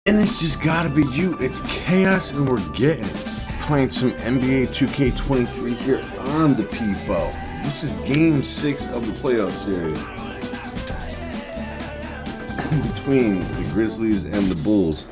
And it's just gotta be you. It's chaos and we're getting it. Playing some NBA 2K23 here on the P4. This is game 6 of the playoff series between the Grizzlies and the Bulls.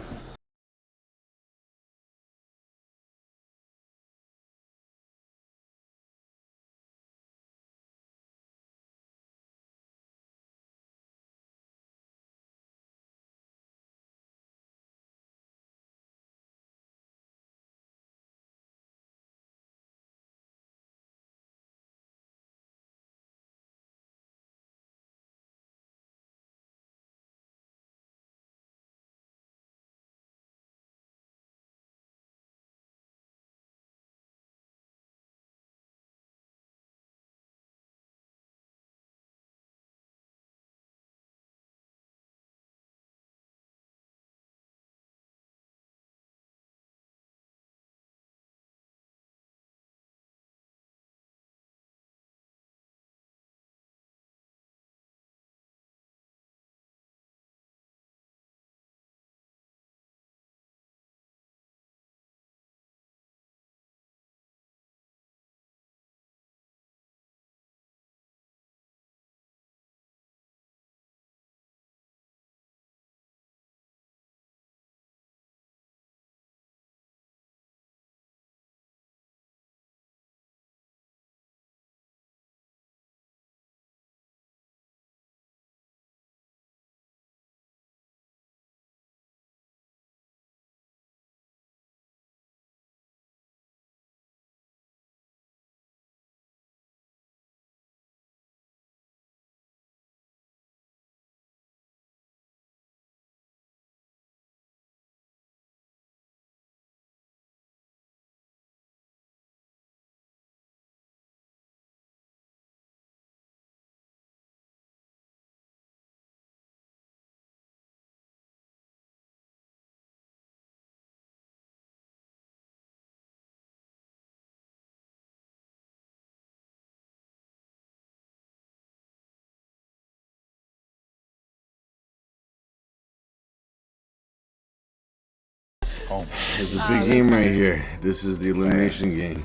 It's a big game right here. This is the elimination game.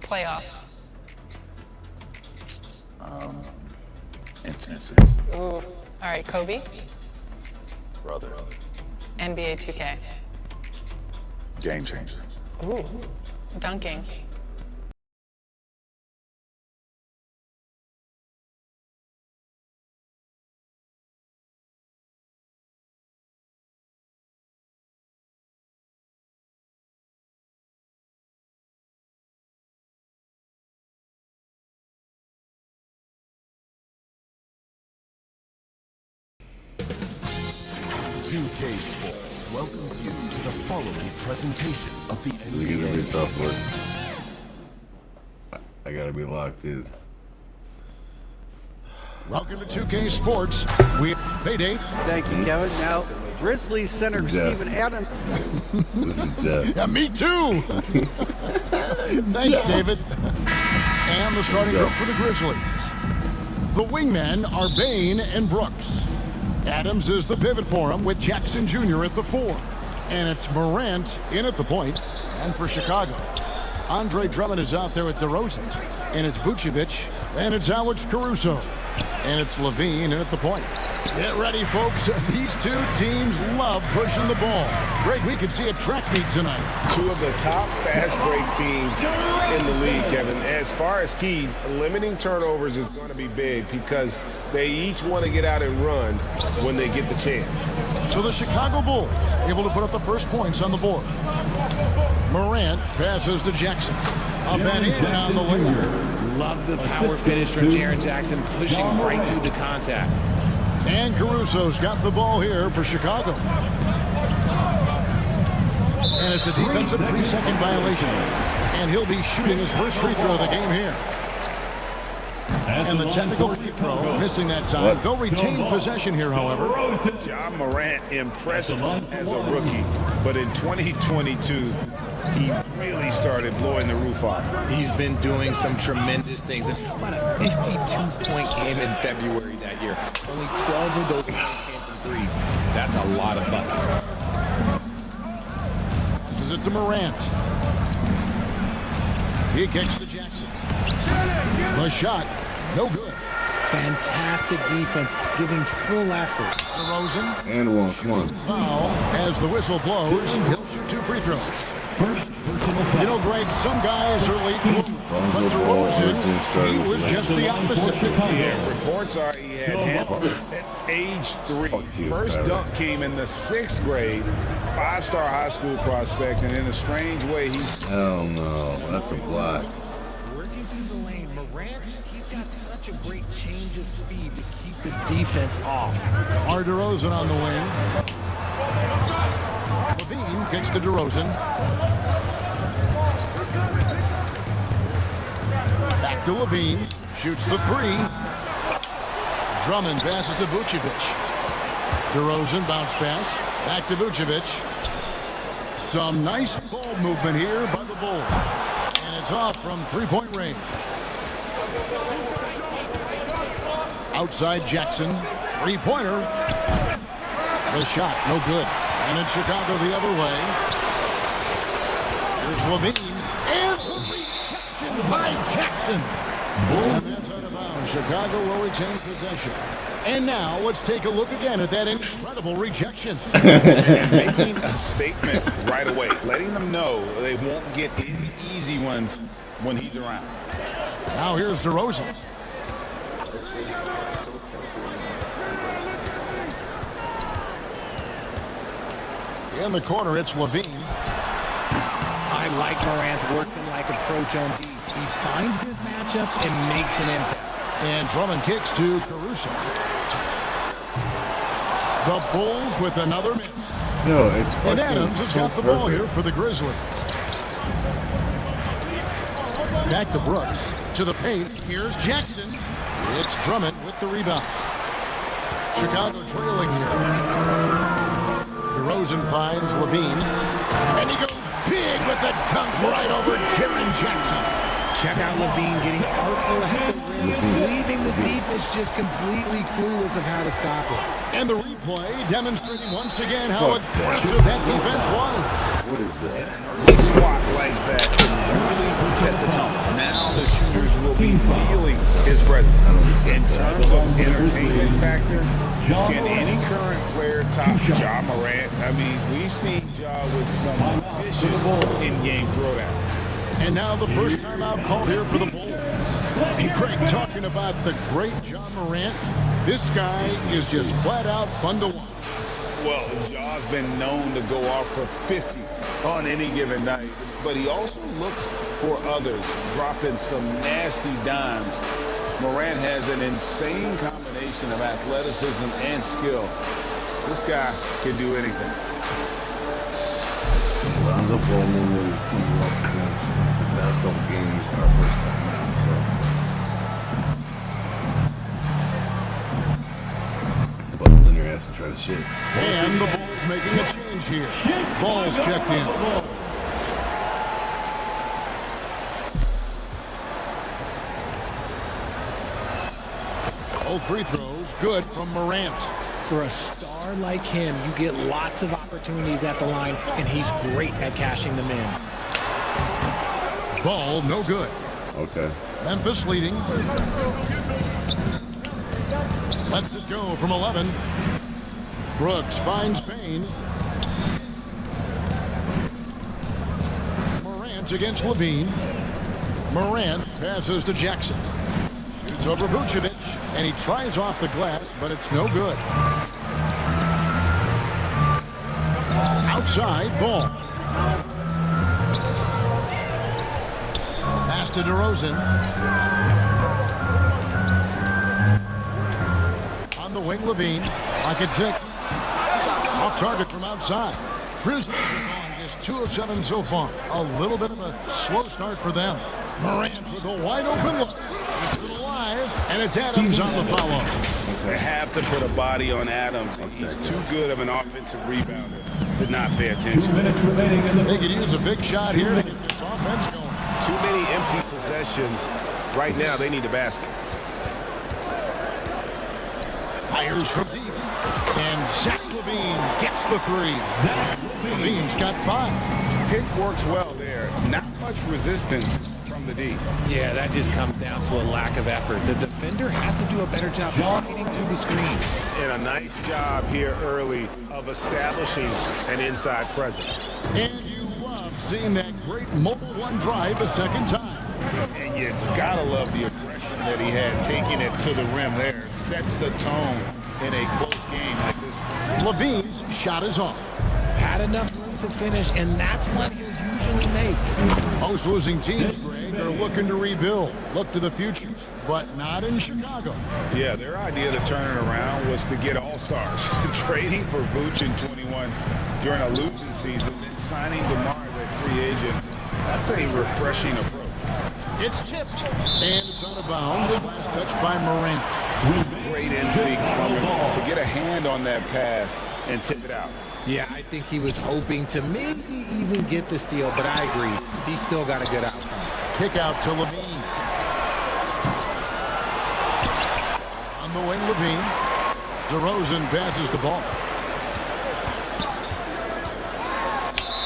Playoffs. Instances. Ooh. All right, Kobe. Brother. NBA 2K. Game changer. Ooh. Dunking. K Sports welcomes you to the following presentation of the Look at NBA. the tough work. I gotta be locked in. Welcome to 2K Sports. We payday. Thank you, Kevin. Now, Grizzlies center Jeff. Steven Adams. This is Jeff. Yeah, me too. Thanks, David. And the starting group for the Grizzlies. The wingmen are Bain and Brooks. Adams is the pivot for him with Jackson Jr. at the 4. And it's Morant in at the point. And for Chicago, Andre Drummond is out there at DeRozan. And it's Vucevic. And it's Alex Caruso. And it's Levine in at the point. Get ready, folks. These two teams love pushing the ball. Greg, we could see a track meet tonight. Two of the top fast break teams in the league, Kevin. As far as keys, limiting turnovers is going to be big because they each want to get out and run when they get the chance. So the Chicago Bulls able to put up the first points on the board. Morant passes to Jackson. Up and in on the layup. Love the power finish from Jaren Jackson, pushing right through the contact. And Caruso's got the ball here for Chicago. And it's a defensive 3-second violation. And he'll be shooting his first free throw of the game here. And the technical free throw, missing that time. They'll retain possession here, however. John Morant impressed as a rookie, but in 2022, he really started blowing the roof off. He's been doing some tremendous things. About a 52-point game in February that year. Only 12 of those points came from threes. That's a lot of buckets. to Morant. He kicks to Jackson. The shot, no good. Fantastic defense, giving full effort. DeRozan. And one, come on. Foul as the whistle blows. He'll shoot 2 free throws. You know, Greg, some guys are late bloomer, but DeRozan, he was just the opposite. Yeah, reports are he had hands at age 3. First dunk came in the 6th grade. 5-star high school prospect, and in a strange way, he's... Hell no, that's a block. Working through the lane, Morant, he's got such a great change of speed to keep the defense off. Our DeRozan on the wing. Levine kicks to DeRozan. Back to Levine. Shoots the 3. Drummond passes to Vucevic. DeRozan bounce pass. Back to Vucevic. Some nice ball movement here by the Bulls. And it's off from 3-point range. Outside Jackson. 3-pointer. The shot, no good. And in Chicago the other way. Here's Levine. And the reception by Jackson. And that's out of bounds. Chicago will retain possession. And now let's take a look again at that incredible rejection. And making a statement right away, letting them know they won't get any easy ones when he's around. Now here's DeRozan. In the corner, it's Levine. I like Morant's workman-like approach on D. He finds good matchups and makes an impact. And Drummond kicks to Caruso. The Bulls with another miss. No, it's And fucking Adams has so got the ball perfect. here for the Grizzlies. Back to Brooks. To the paint. Here's Jackson. It's Drummond with the rebound. Chicago trailing here. DeRozan finds Levine. And he goes big with the dunk right over Jaren Jackson. Check out Levine getting artful at the rim, leaving the defense just completely clueless of how to stop it. And the replay demonstrating once again how aggressive that defense was. What is that? A swat like that can really set the tone. Now the shooters will be feeling his presence. In terms of entertainment factor, can any current player top Ja Morant? I mean, we've seen Ja with some vicious in-game throwdown. And now the first time out called here for the Bulls. And Craig, talking about the great Ja Morant, this guy is just flat out fun to watch. Well, Ja's been known to go off for 50 on any given night, but he also looks for others, dropping some nasty dimes. Morant has an insane combination of athleticism and skill. This guy can do anything. Lonzo Ball normally basketball games our first time out, so buttons in your ass and try to shit. And the Bulls making a change here. Ball's checked in. Both free throws good from Morant. For a star like him, you get lots of opportunities at the line, and he's great at cashing them in. Ball no good. Okay. Memphis leading. Lets it go from 11. Brooks finds Payne. Morant against Levine. Morant passes to Jackson. Shoots over Vucevic, and he tries off the glass, but it's no good. Outside, Ball. Pass to DeRozan. On the wing, Levine. Pocket 6. Off target from outside. Grizzlies have gone just 2 of 7 so far. A little bit of a slow start for them. Morant with a wide open look. It's alive, and it's Adams on the follow. They have to put a body on Adams. He's too good of an offensive rebounder to not pay attention. They could use a big shot here to get this offense going. Too many empty possessions. Right now, they need a basket. Fires from deep. And Zach Levine gets the 3. Levine's got 5. pick works well there. Not much resistance from the D. Yeah, that just comes down to a lack of effort. The defender has to do a better job fighting through the screen. And a nice job here early of establishing an inside presence. And you love seeing that great mobile one drive a second time. And you gotta love the aggression that he had taking it to the rim there. Sets the tone in a close game like this one. Levine's shot is off. Had enough room to finish, and that's what he'll usually make. Most losing teams, Greg, are looking to rebuild, look to the future, but not in Chicago. Yeah, their idea to turn it around was to get all-stars. Trading for Vooch in 21 during a losing season, then signing DeMar as a free agent. That's a refreshing approach. It's tipped, and it's out of bounds. Last touch by Morant. Great instincts from him to get a hand on that pass and tip it out. Yeah, I think he was hoping to maybe even get the steal, but I agree. He's still got a good outcome. Kick out to Levine. On the wing, Levine. DeRozan passes the ball.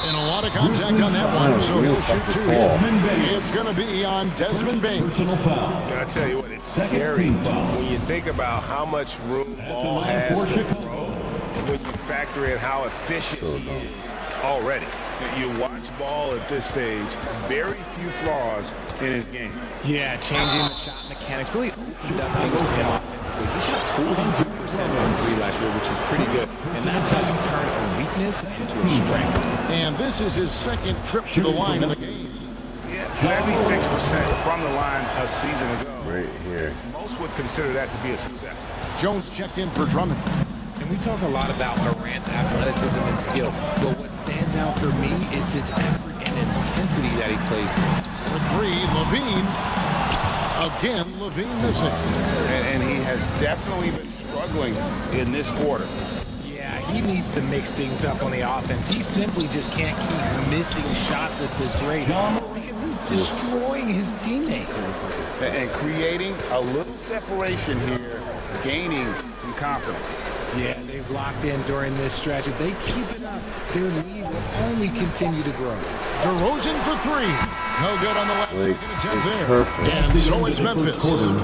And a lot of contact on that one, so he'll shoot two here. It's going to be on Desmond Bain. Can I tell you what, it's scary when you think about how much room Ball has to throw, and when you factor in how efficient he is already. You watch Ball at this stage, very few flaws in his game. Yeah, changing the shot mechanics really opened up things for him offensively. He shot 42% from three last year, which is pretty good. And that's how you turn a weakness into a strength. And this is his second trip to the line in the game. Yeah, 76% from the line a season ago. Right here. Most would consider that to be a success. Jones checked in for Drummond. And we talk a lot about Morant's athleticism and skill, but what stands out for me is his effort and intensity that he plays with. For three, Levine. Again, Levine missing. And he has definitely been struggling in this quarter. Yeah, he needs to mix things up on the offense. He simply just can't keep missing shots at this rate because he's destroying his teammates. And creating a little separation here, gaining some confidence. Yeah, they've locked in during this stretch. If they keep it up, their lead will only continue to grow. DeRozan for three. No good on the last second attempt there. Perfect. And so it's Memphis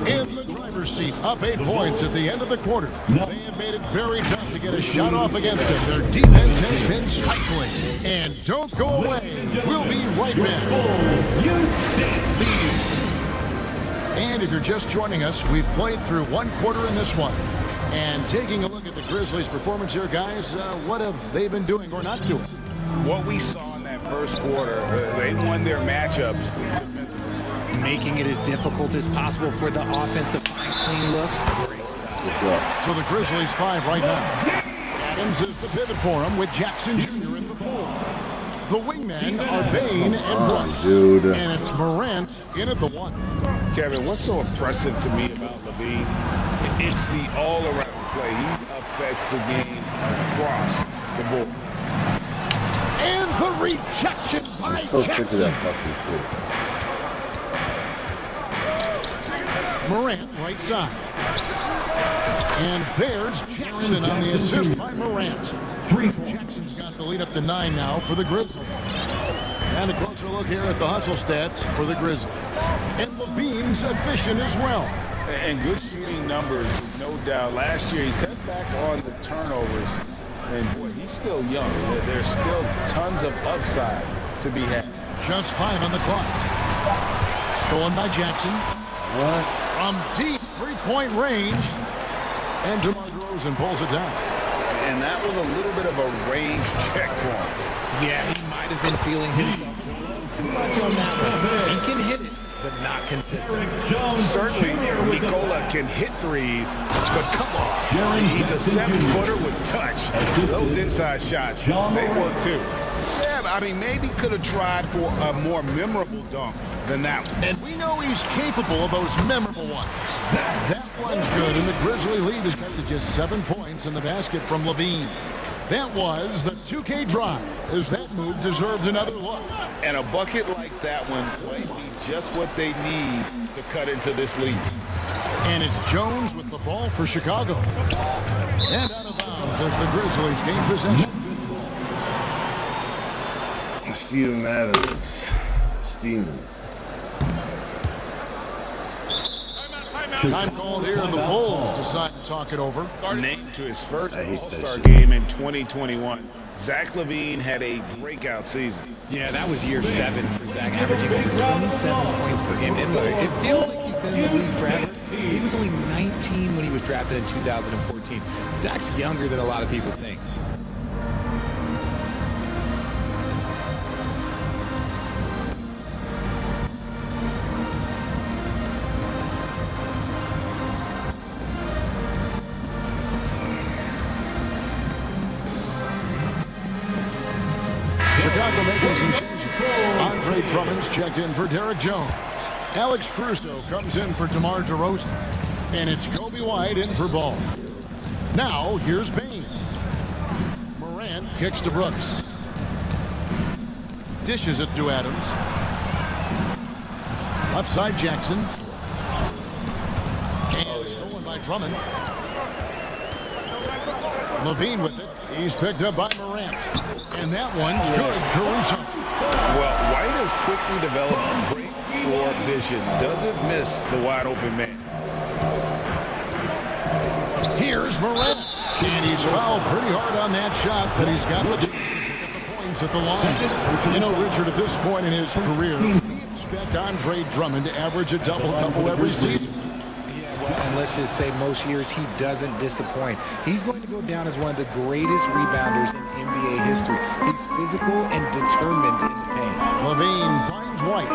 in the driver's seat, up 8 points at the end of the quarter. They have made it very tough to get a shot off against them. Their defense has been stifling. And don't go away. We'll be right back. And if you're just joining us, we've played through one quarter in this one. And taking a look at the Grizzlies' performance here, guys, what have they been doing or not doing? What we saw in that first quarter, they won their matchups defensively. Making it as difficult as possible for the offense to find clean looks. Great stuff. So the Grizzlies 5 right now. Adams is the pivot for him with Jackson Jr. in the 4. The wingmen are Bain and Brooks. Dude. And it's Morant in at the 1. Kevin, what's so impressive to me about Levine? It's the all-around play. He affects the game across the board. And the rejection by I'm so sick of Jackson. that fucking shit. Morant right side. And there's Jackson on the assist by Morant. Jackson's got the lead up to 9 now for the Grizzlies. And a closer look here at the hustle stats for the Grizzlies. And Levine's efficient as well. And good shooting numbers, no doubt. Last year, he cut back on the turnovers. And, boy, he's still young. There's still tons of upside to be had. Just 5 on the clock. Stolen by Jackson. From deep three-point range. And DeMar DeRozan pulls it down. And that was a little bit of a range check for him. Yeah, he might have been feeling himself a little too much on that one. He can hit it, but not consistent. Certainly, Nikola can hit threes, but come on. He's a 7-footer with touch. Those inside shots, they work too. Yeah, I mean, maybe could have tried for a more memorable dunk than that one. And we know he's capable of those memorable ones. That one's good, and the Grizzly lead is cut to just 7 points in the basket from Levine. That was the 2K drive, as that move deserved another look. And a bucket like that one might be just what they need to cut into this lead. And it's Jones with the ball for Chicago. And out of bounds as the Grizzlies gain possession. Steven Adams. Steven. Time called here. The Bulls decide to talk it over. Named to his first I hate that All-Star shit. game in 2021. Zach LaVine had a breakout season. Yeah, that was year 7 for Zach, averaging 27 points per game. And look, it feels like he's been in the league forever. He was only 19 when he was drafted in 2014. Zach's younger than a lot of people think. Chicago making some changes. Andre Drummond's checked in for Derek Jones. Alex Caruso comes in for DeMar DeRozan. And it's Kobe White in for Ball. Now, here's Bane. Morant kicks to Brooks. Dishes it to Adams. Left side Jackson. And stolen by Drummond. LaVine with it. He's picked up by Morant. And that one's good. Caruso. Well, White has quickly developed great floor vision. Doesn't miss the wide open man. Here's Morant. And he's fouled pretty hard on that shot, but he's got the chance to pick up the points at the line. You know, Richard, at this point in his career, we expect Andre Drummond to average a double-double every season. And let's just say most years he doesn't disappoint. He's going to go down as one of the greatest rebounders in NBA history. He's physical and determined in the paint. LaVine finds White.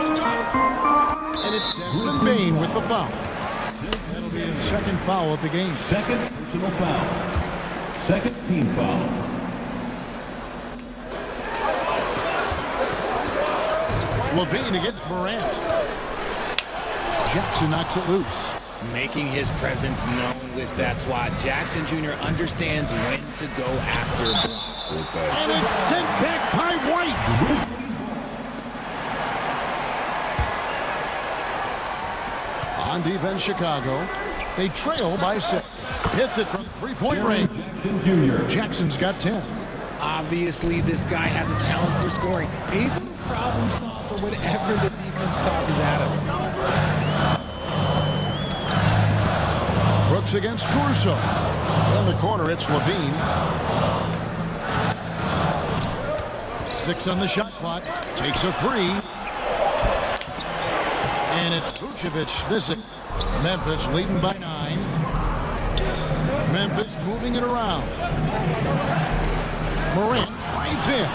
And it's Desmond Bane with the foul. That'll be his second foul of the game. Second personal foul. Second team foul. LaVine against Morant. Jackson knocks it loose. Making his presence known with that swat. Jackson Jr. understands when to go after a block. And it's sent back by White. On defense, Chicago. They trail by 6. Hits it from three-point range. Jackson's got 10. Obviously, this guy has a talent for scoring. Able to problem solve for whatever the defense tosses at him. Brooks against Caruso. In the corner, it's LaVine. 6 on the shot clock. Takes a 3. And it's Vucevic missing. Memphis leading by 9. Memphis moving it around. Morant drives in.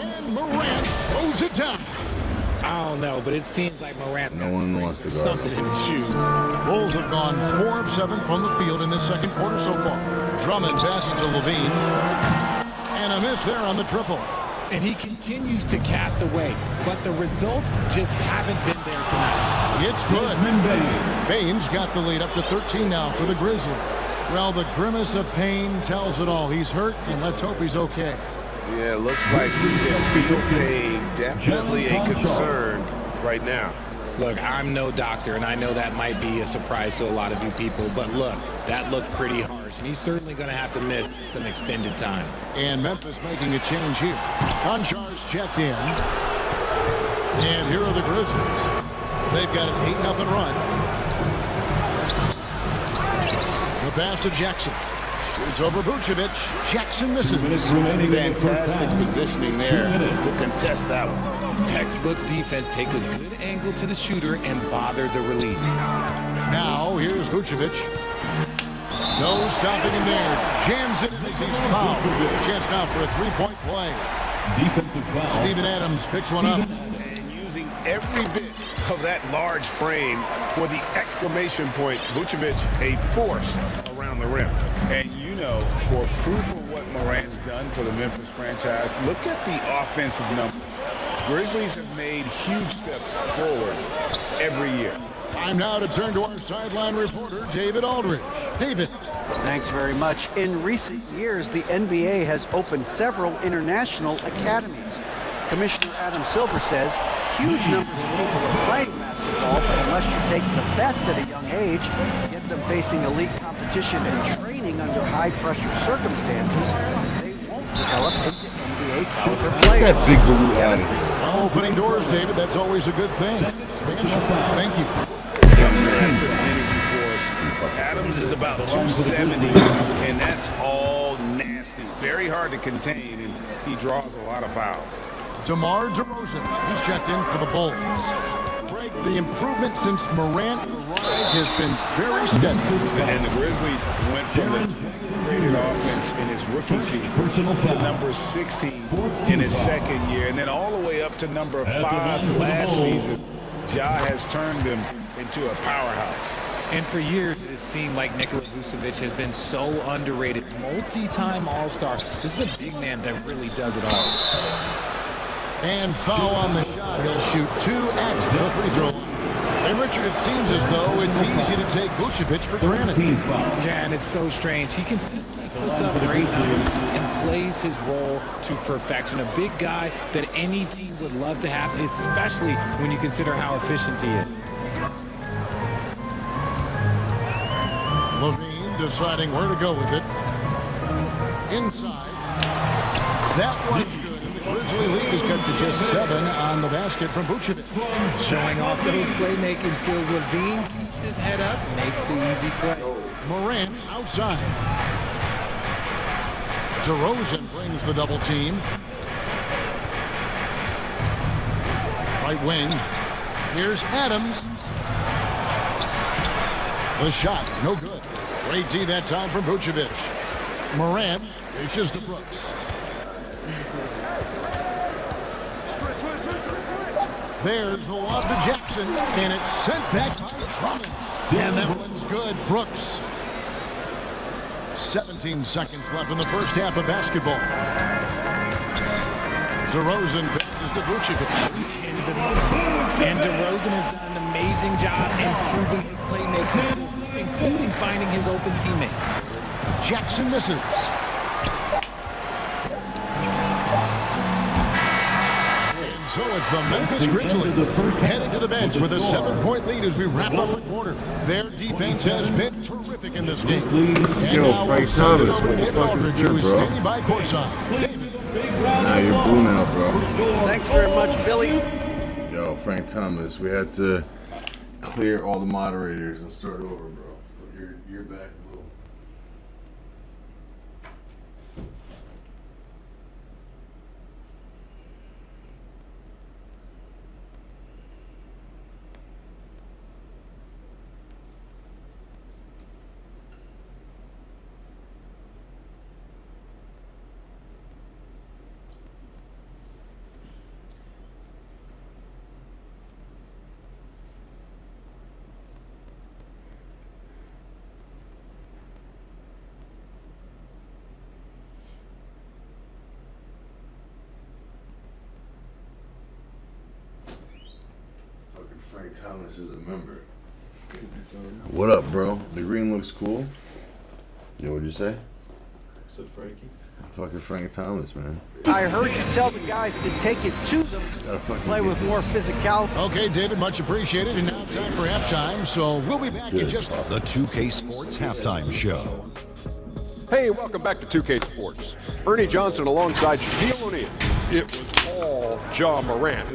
And Morant throws it down. I don't know, but it seems like Morant No one wants to go. something in his shoes. Bulls have gone 4 of 7 from the field in this second quarter so far. Drummond passes to LaVine. And a miss there on the triple. And he continues to cast away, but the results just haven't been there tonight. It's good. Bane's got the lead up to 13 now for the Grizzlies. Well, the grimace of pain tells it all. He's hurt, and let's hope he's okay. Yeah, looks like he's in field pain. Definitely a concern right now. Look, I'm no doctor, and I know that might be a surprise to a lot of you people, but look, that looked pretty harsh, and he's certainly going to have to miss some extended time. And Memphis making a change here. Konchar's checked in. And here are the Grizzlies. They've got an 8-0 run. The pass to Jackson. Shoots over Vucevic. Jackson misses. Fantastic positioning there to contest that one. Textbook defense, take a good angle to the shooter and bother the release. Now, here's Vucevic. No stopping him there. Jams it as he's fouled. Chance now for a 3-point play. Defensive foul. Steven Adams picks one up. And using every bit of that large frame for the exclamation point, Vucevic a force around the rim. And you know, for proof of what Morant's done for the Memphis franchise, look at the offensive number. Grizzlies have made huge steps forward every year. Time now to turn to our sideline reporter, David Aldridge. David. Thanks very much. In recent years, the NBA has opened several international academies. Commissioner Adam Silver says huge numbers of people are playing basketball, but unless you take the best at a young age, get them facing elite competition and training under high-pressure circumstances, they won't develop into NBA NBA caliber Get players. that big balloon out of here. Opening doors, David. That's always a good thing. Expansion. Thank you. Massive energy for us. Adams is about 270, and that's all nasty. Very hard to contain, and he draws a lot of fouls. DeMar DeRozan. He's checked in for the Bulls. Greg, the improvement since Morant arrived has been very steady. And the Grizzlies went from the rated offense in his rookie season to number 16 in his second year, and then all the way up to number 5 last season. Ja has turned them into a powerhouse. And for years, it seemed like Nikola Vucevic has been so underrated. Multi-time All-Star. This is a big man that really does it all. And foul on the shot. He'll shoot 2 at the free throw line. And Richard, it seems as though it's easy to take Vucevic for granted. Yeah, and it's so strange. He consistently puts up great numbers and plays his role to perfection. A big guy that any team would love to have, especially when you consider how efficient he is. Levine deciding where to go with it. Inside. That one's good. And the Grizzly lead is cut to just 7 on the basket from Vucevic. Showing off those playmaking skills, Levine keeps his head up, makes the easy play. Morant outside. DeRozan brings the double team. Right wing. Here's Adams. The shot, no good. Great D that time from Vucevic. Morant dishes to Brooks. There's the lob to Jackson, and it's sent back by Drummond. And that one's good. Brooks. 17 seconds left in the first half of basketball. DeRozan passes to Vucevic. And DeRozan has done an amazing job improving his playmaking skills, including finding his open teammates. Jackson misses. And so it's the Memphis Grizzlies heading to the bench with a 7-point lead as we wrap up the quarter. Their defense has been terrific in this game. And Yo, now Frank we'll send it Thomas, over to what the David fuck Aldridge, is who good, is bro? standing by courtside. Nah, you're blue now, bro. Thanks very much, Billy. Yo, Frank Thomas, we had to clear all the moderators and start over, bro. You're back, blue. Frank Thomas is a member. What up, bro? The green looks cool. Yo, what'd you say? Said Frankie. Fucking Frank Thomas, man. I heard you tell the guys to take it to them, play with more physicality. Okay, David, much appreciated. And now time for halftime, so we'll be back in just The 2K Sports Halftime Show. Hey, welcome back to 2K Sports. Ernie Johnson alongside Shaquille O'Neal. It was all Ja Morant.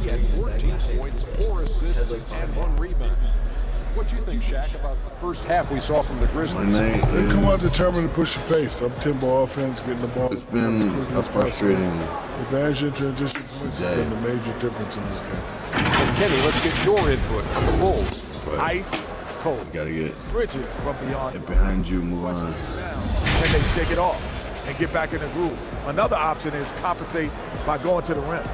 He had 14 points, 4 assists, and 1 rebound. What do you think, Shaq, about the first half we saw from the Grizzlies? They come out determined to push the pace. Up tempo offense, getting the ball. It's been a frustrating advantage in transition points has been the major difference in this game. And Kenny, let's get your input on the Bulls. Ice cold. You gotta get Bridget from beyond. it behind you, move on. Can they shake it off and get back in the groove? Another option is compensate by going to the rim.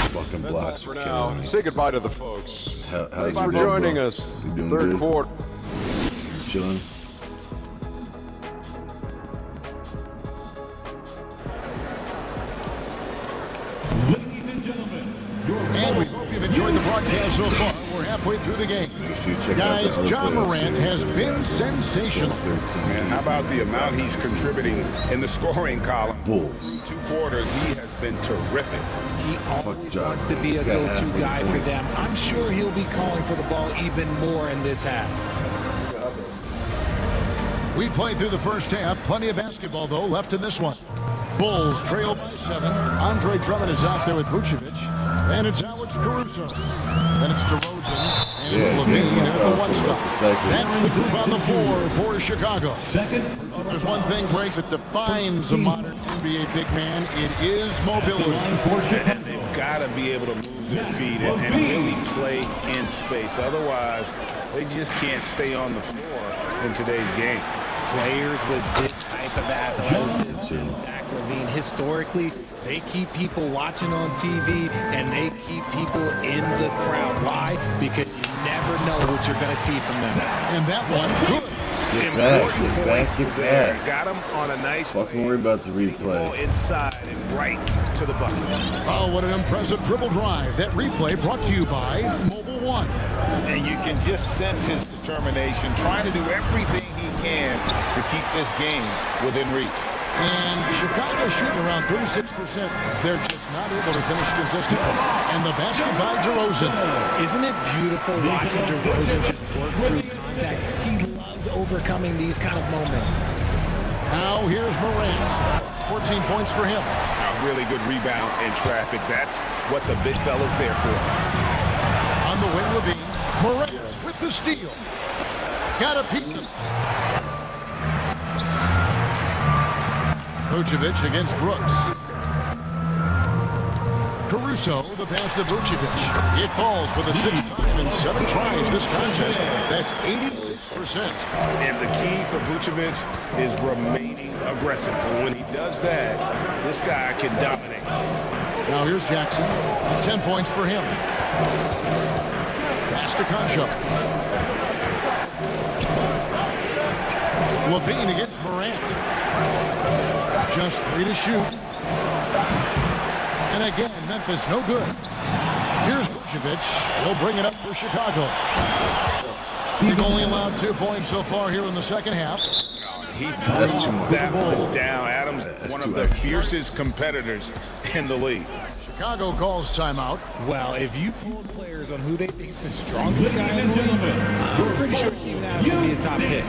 Fucking That's all blocks for are now. killing me. Say goodbye to the folks. How's Thanks your for day, bro? joining us. You doing Third good? quarter. Chilling. And we hope you've enjoyed the broadcast so far. We're halfway through the game. Guys, Ja Morant has been sensational. Man, how about the amount he's contributing in the scoring column? Bulls. 2 quarters, he has been terrific. He always wants to be a go-to guy for them. I'm sure he'll be calling for the ball even more in this half. We played through the first half. Plenty of basketball, though, left in this one. Bulls trail by 7. Andre Drummond is out there with Vucevic. And it's Alex Caruso. Then it's DeRozan. And it's Levine at the 1 spot. That's the group on the floor for Chicago. There's one thing, Greg, that defines a modern NBA big man. It is mobility. And they've got to be able to move their feet and really play in space. Otherwise, they just can't stay on the floor in today's game. Players with this type of athleticism, Zach LaVine, historically, they keep people watching on TV and they keep people in the crowd. Why? Because you never know what you're going to see from them. And that one, good. Get back. Got him on a nice play. Fucking worry about the replay. Inside and right to the bucket. Oh, what an impressive dribble drive. That replay brought to you by Mobile One. And you can just sense his determination, trying to do everything he can to keep this game within reach. And Chicago shooting around 36%. They're just not able to finish consistently. And the basket by DeRozan. Isn't it beautiful watching DeRozan just work through contact? He loves overcoming these kind of moments. Now here's Morant. 14 points for him. A really good rebound in traffic. That's what the big fella's there for. On the wing, Levine. Morant with the steal. Got a piece of it. Vucevic against Brooks. Caruso, the pass to Vucevic. It falls for the 6th time in 7 tries this contest. That's 86%. And the key for Vucevic is remaining aggressive. And when he does that, this guy can dominate. Now here's Jackson. 10 points for him. Pass to Concho. Levine against Morant. Just 3 to shoot. And again, Memphis no good. Here's Vucevic. He'll bring it up for Chicago. They've only allowed 2 points so far here in the second half. He threw that one down. Adams, one of the fiercest competitors in the league. Chicago calls timeout. Well, if you pull players on who they think the strongest guy in the league, I'm pretty sure Steven Adams will be a top pick.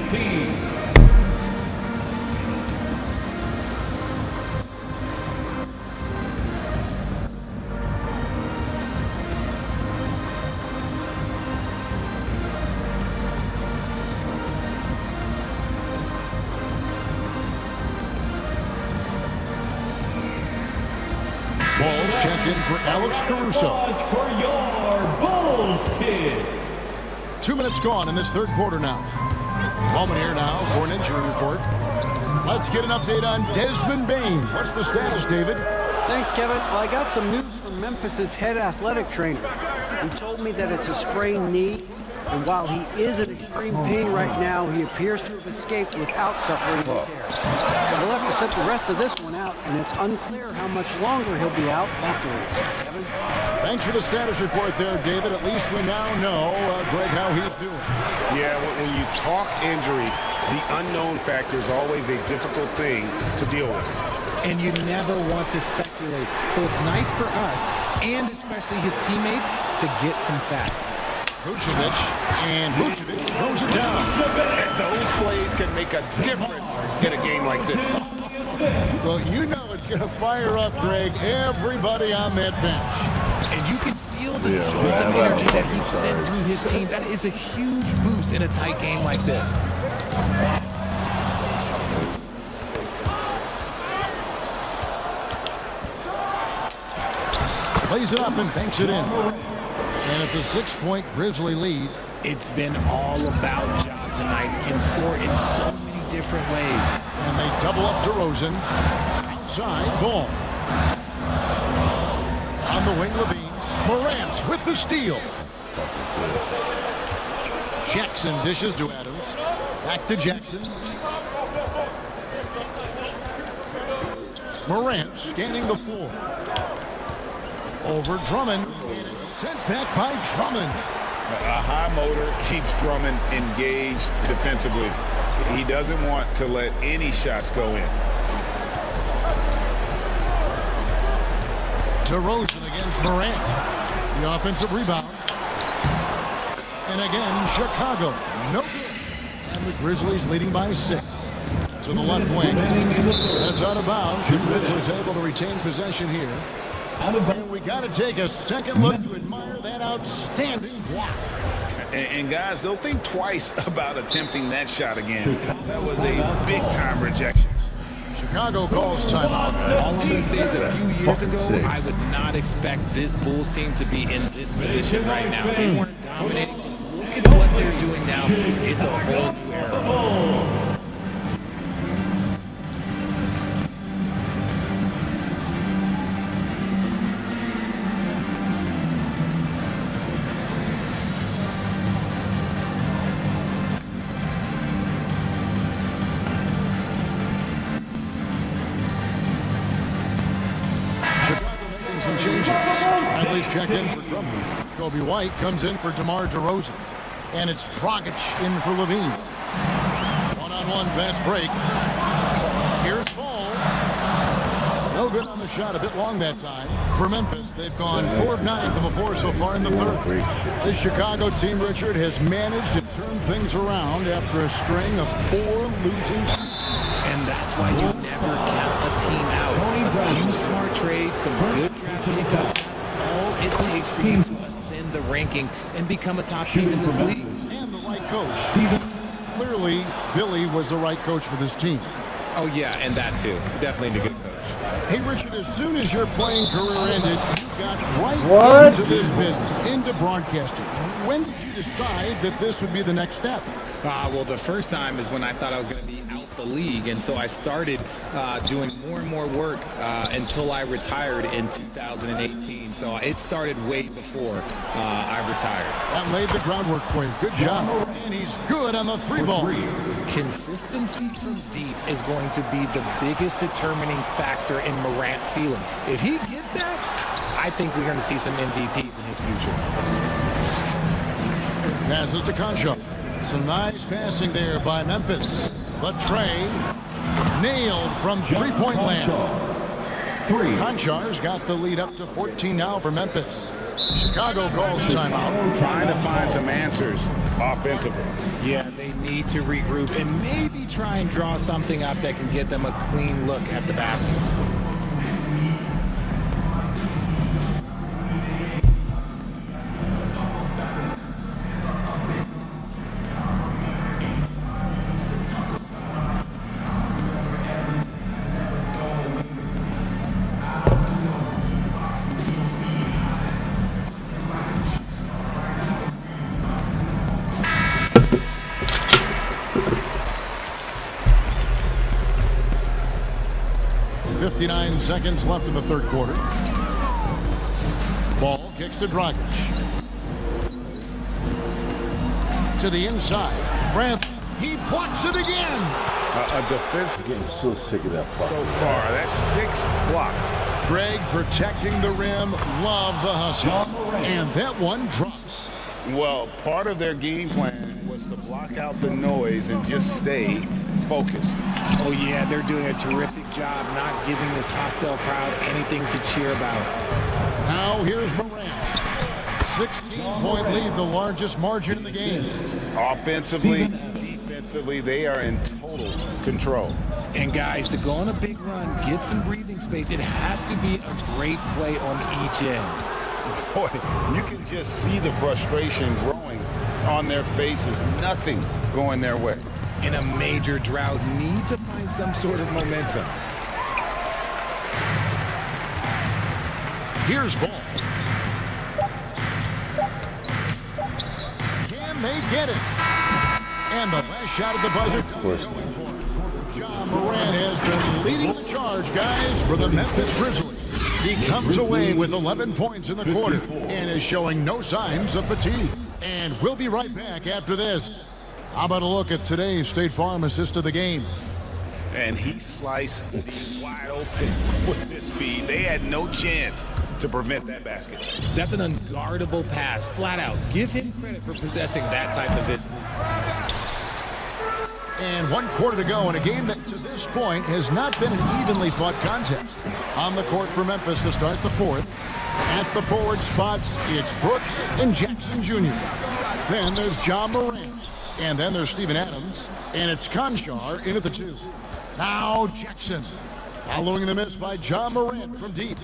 Balls checked in for Alex Caruso. For your Bulls kid. 2 minutes gone in this third quarter now. Moment here now for an injury report. Let's get an update on Desmond Bane. What's the status, David? Thanks, Kevin. Well, I got some news from Memphis's head athletic trainer. He told me that it's a sprained knee, and while he is in extreme pain right now, he appears to have escaped without suffering a tear. We'll have to set the rest of this one out, and it's unclear how much longer he'll be out afterwards. Kevin? Thanks for the status report there, David. At least we now know, Greg, how he's doing. Yeah, when you talk injury, the unknown factor is always a difficult thing to deal with. And you never want to speculate. So it's nice for us, and especially his teammates, to get some facts. Vucevic, and Vucevic throws it down. And those plays can make a difference in a game like this. Well, you know it's going to fire up, Greg, everybody on that bench. And you can feel the jolt of energy that he sent through his team. That is a huge boost in a tight game like this. Plays it up and banks it in. And it's a 6-point Grizzly lead. It's been all about Ja tonight. Can score in so many different ways. And they double up DeRozan. Outside, ball. On the wing, Levine. Morant with the steal. Jackson dishes to Adams. Back to Jackson. Morant scanning the floor. Over Drummond. Sent back by Drummond. A high motor keeps Drummond engaged defensively. He doesn't want to let any shots go in. DeRozan against Morant. The offensive rebound. And again, Chicago. No good. And the Grizzlies leading by 6. to the left wing. That's out of bounds. The Grizzlies able to retain possession here. And we got to take a second look to admire that outstanding block. And guys, they'll think twice about attempting that shot again. That was a big-time rejection. Chicago calls timeout. All I'm going to say is a few years ago, I would not expect this Bulls team to be in this position right now. They weren't dominating. Look at what they're doing now. It's a whole new era. Some changes. Bradley's checked in for Drummond. Kobe White comes in for DeMar DeRozan. And it's Dragic in for Levine. One-on-one fast break. Here's Ball. No good on the shot. A bit long that time. For Memphis, they've gone 4 of 9 from the 4 so far in the third. This Chicago team, Richard, has managed to turn things around after a string of 4 losing seasons. And that's why you never count a team out. A few smart trades, some good draft picks. That's all it takes for you to ascend the rankings and become a top team in this league. And the right coach. Clearly, Billy was the right coach for this team. Oh, yeah, and that too. Definitely a good coach. Hey, Richard, as soon as your playing career ended, you got right into this business, into broadcasting. When did you decide that this would be the next step? Well, the first time is when I thought I was going to be out the league, and so I started doing more and more work until I retired in 2018. So it started way before I retired. That laid the groundwork for you. Good job. And he's good on the 3-ball. Consistency from deep is going to be the biggest determining factor in Morant's ceiling. If he gets that, I think we're going to see some MVPs in his future. Passes to Concho. Some nice passing there by Memphis. The tray nailed from three-point land. Conchar's got the lead up to 14 now for Memphis. Chicago calls timeout. Trying to find some answers offensively. Yeah, they need to regroup and maybe try and draw something up that can get them a clean look at the basket. Seconds left in the third quarter. Ball kicks to Dragic. To the inside. France. He blocks it again. A defense. I'm getting so sick of that fuck. So far, that's 6 blocks. Greg protecting the rim. Love the hustle. And that one drops. Well, part of their game plan was to block out the noise and just stay focused. Oh, yeah, they're doing a terrific job not giving this hostile crowd anything to cheer about. Now here's Morant. 16-point lead, the largest margin in the game. Offensively, defensively, they are in total control. And guys, to go on a big run, get some breathing space, it has to be a great play on each end. Boy, you can just see the frustration growing on their faces. Nothing going their way. In a major drought, need to find some sort of momentum. Here's Ball. Can they get it? And the last shot at the buzzer. Of course. John Morant has been leading the charge, guys, for the Memphis Grizzlies. He comes away with 11 points in the quarter and is showing no signs of fatigue. And we'll be right back after this. How about a look at today's State Farm assist of the game? And he sliced these wide open with this speed. They had no chance to prevent that basket. That's an unguardable pass, flat out. Give him credit for possessing that type of vision. And 1 quarter to go in a game that to this point has not been an evenly fought contest. On the court for Memphis to start the fourth. At the forward spots, it's Brooks and Jackson Jr. Then there's John Morant. And then there's Steven Adams. And it's Conchar in at the 2. Now Jackson. Following the miss by John Morant from deep.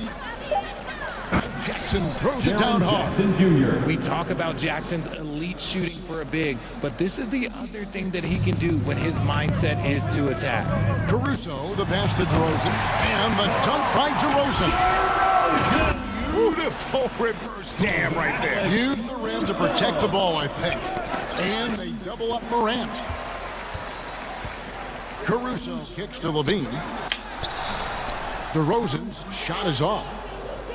Jackson throws it down hard. We talk about Jackson's elite shooting for a big, but this is the other thing that he can do when his mindset is to attack. Caruso, the pass to DeRozan, and the dunk by DeRozan. Beautiful reverse jam right there. Use the rim to protect the ball, I think. And they double up Morant. Caruso kicks to Levine. DeRozan's shot is off.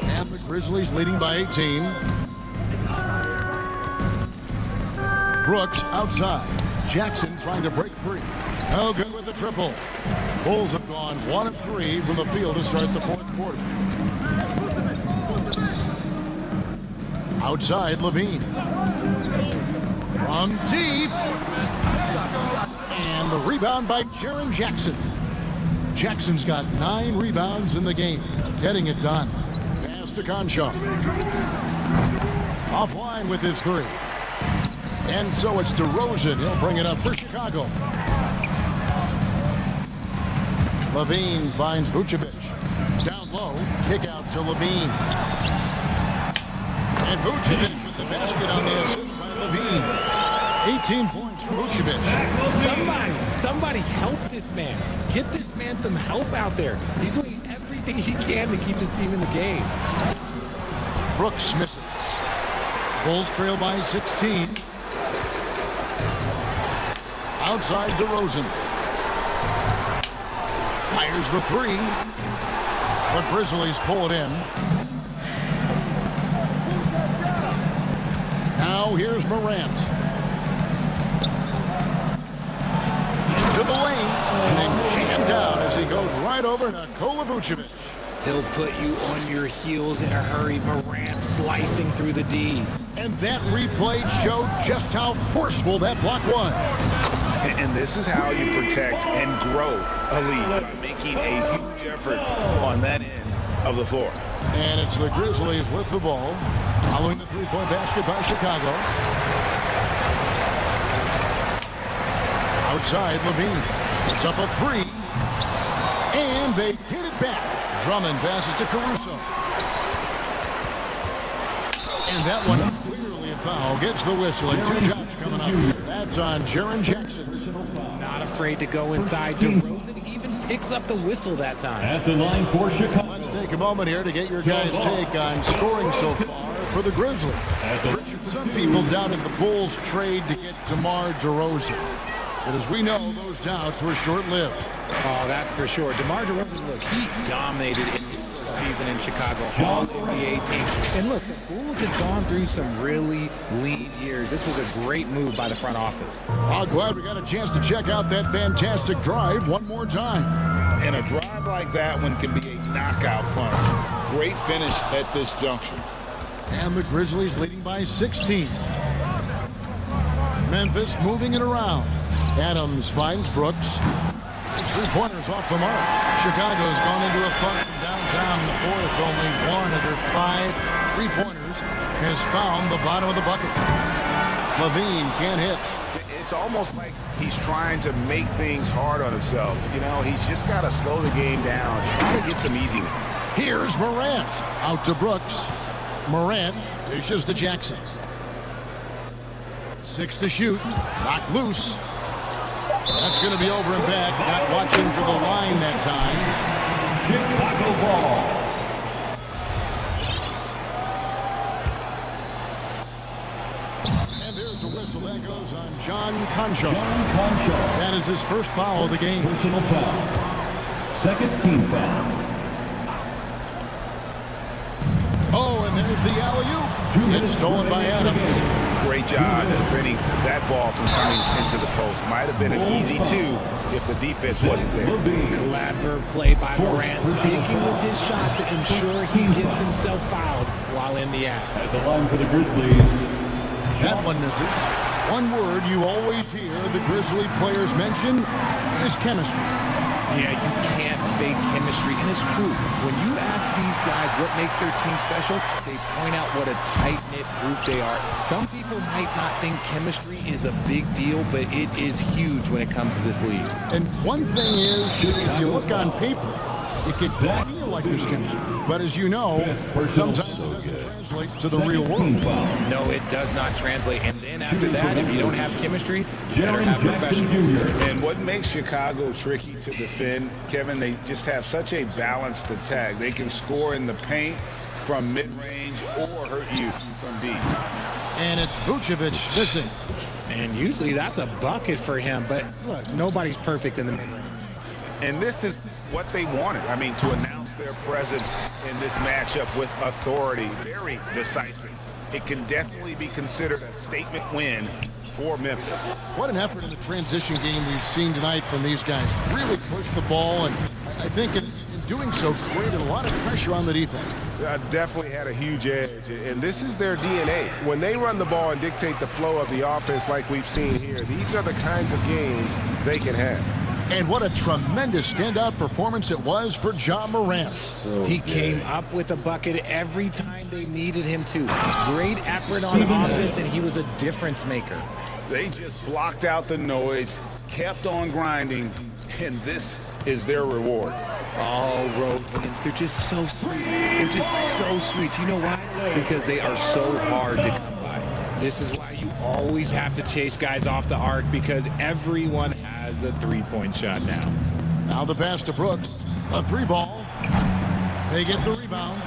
And the Grizzlies leading by 18. Brooks outside. Jackson trying to break free. No good with the triple. Bulls have gone 1 of 3 from the field to start the fourth quarter. Outside, Levine. From deep. And the rebound by Jaren Jackson. Jackson's got 9 rebounds in the game. Getting it done. Pass to Conchar. Offline with his 3. And so it's DeRozan. He'll bring it up for Chicago. Levine finds Vucevic. Down low. Kick out to Levine. And Vucevic with the basket on the assist by Levine. 18 points for Vucevic. Somebody help this man. Get this man some help out there. He's doing everything he can to keep his team in the game. Brooks misses. Bulls trail by 16. Outside DeRozan. Fires the 3. The Grizzlies pull it in. Now here's Morant. Into the lane. And then jammed down as he goes right over Nikola Vucevic. He'll put you on your heels in a hurry. Morant slicing through the D. And that replay showed just how forceful that block was. And this is how you protect and grow a lead, by making a huge effort on that end of the floor. And it's the Grizzlies with the ball, following the three-point basket by Chicago. Outside, Levine. It's up a 3. And they hit it back. Drummond passes to Caruso. And that one clearly a foul. Gets the whistle and 2 shots coming up. That's on Jaren Jackson. Not afraid to go inside. DeRozan even picks up the whistle that time. At the line for Chicago. Let's take a moment here to get your guys' take on scoring so far for the Grizzlies. Some people doubted the Bulls' trade to get DeMar DeRozan. But as we know, those doubts were short-lived. Oh, that's for sure. DeMar DeRozan, look, he dominated in his first season in Chicago. All-NBA team. And look, the Bulls had gone through some really lean years. This was a great move by the front office. I'm glad we got a chance to check out that fantastic drive one more time. And a drive like that one can be a knockout punch. Great finish at this junction. And the Grizzlies leading by 16. Memphis moving it around. Adams finds Brooks. His 3-pointers off the mark. Chicago's gone into a funk from downtown in the fourth. Only 1 of their 5 3-pointers has found the bottom of the bucket. Levine can't hit. It's almost like he's trying to make things hard on himself. You know, he's just got to slow the game down, try to get some easiness. Here's Morant. Out to Brooks. Morant dishes to Jackson. 6 to shoot. Knocked loose. That's going to be over and back. Not watching for the line that time. Chicago ball. And there's a whistle that goes on John Conchar. John Conchar. That is his first foul of the game. Personal foul. Second team foul. Oh, and there's the alley-oop. It's stolen by Adams. Great job preventing that ball from coming into the post. Might have been an easy 2 if the defense wasn't there. Clever play by Morant, sticking with his shot to ensure he gets himself fouled while in the act. At the line for the Grizzlies. That one misses. One word you always hear the Grizzly players mention is chemistry. Yeah, you can't fake chemistry, and it's true. When you ask these guys what makes their team special, they point out what a tight-knit group they are. Some people might not think chemistry is a big deal, but it is huge when it comes to this league. And one thing is, if you look on paper, it could feel like there's chemistry. But as you know, sometimes it doesn't translate to the real world. No, it does not translate. And then after that, if you don't have chemistry, you better have professionals. And what makes Chicago tricky to defend, Kevin, they just have such a balanced attack. They can score in the paint from mid-range or hurt you from deep. And it's Vucevic missing. And usually that's a bucket for him. But look, nobody's perfect in the mid-range. And this is what they wanted. I mean, to announce their presence in this matchup with authority, very decisive. It can definitely be considered a statement win for Memphis. What an effort in the transition game we've seen tonight from these guys. Really pushed the ball, and I think in doing so created a lot of pressure on the defense. Definitely had a huge edge, and this is their DNA. When they run the ball and dictate the flow of the offense like we've seen here, these are the kinds of games they can have. And what a tremendous standout performance it was for Ja Morant. He came up with a bucket every time they needed him to. Great effort on offense, and he was a difference maker. They just blocked out the noise, kept on grinding, and this is their reward. Oh, road wins. They're just so sweet. They're just so sweet. You know why? Because they are so hard to come by. This is why you always have to chase guys off the arc, because everyone has a three-point shot now. Now the pass to Brooks. A three ball. They get the rebound.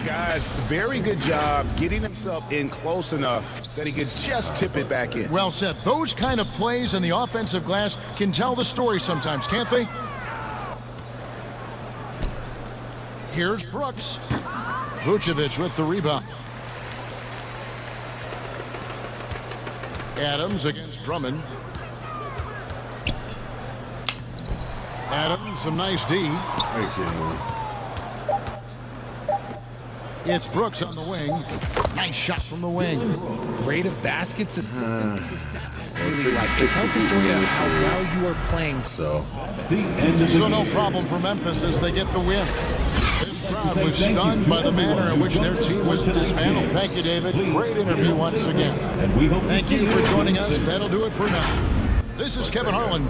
Guys, very good job getting himself in close enough that he could just tip it back in. Well said. Those kind of plays in the offensive glass can tell the story sometimes, can't they? Here's Brooks. Vucevic with the rebound. Adams against Drummond. Adams, some nice D. Are you kidding me? It's Brooks on the wing. Nice shot from the wing. Rate of baskets is really like it tells the story of how well you are playing. So no problem for Memphis as they get the win. This crowd was stunned by the manner in which their team was dismantled. Thank you, David. Great interview once again. Thank you for joining us. That'll do it for now. This is Kevin Harlan.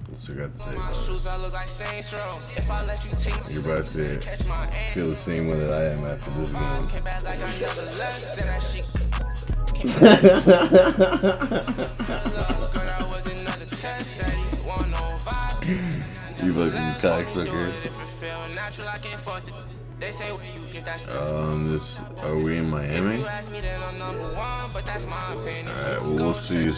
What's you got to say about it? You're about to feel the same way that I am after this game. You fucking cocksucker. Are we in Miami? Alright, well, we'll see you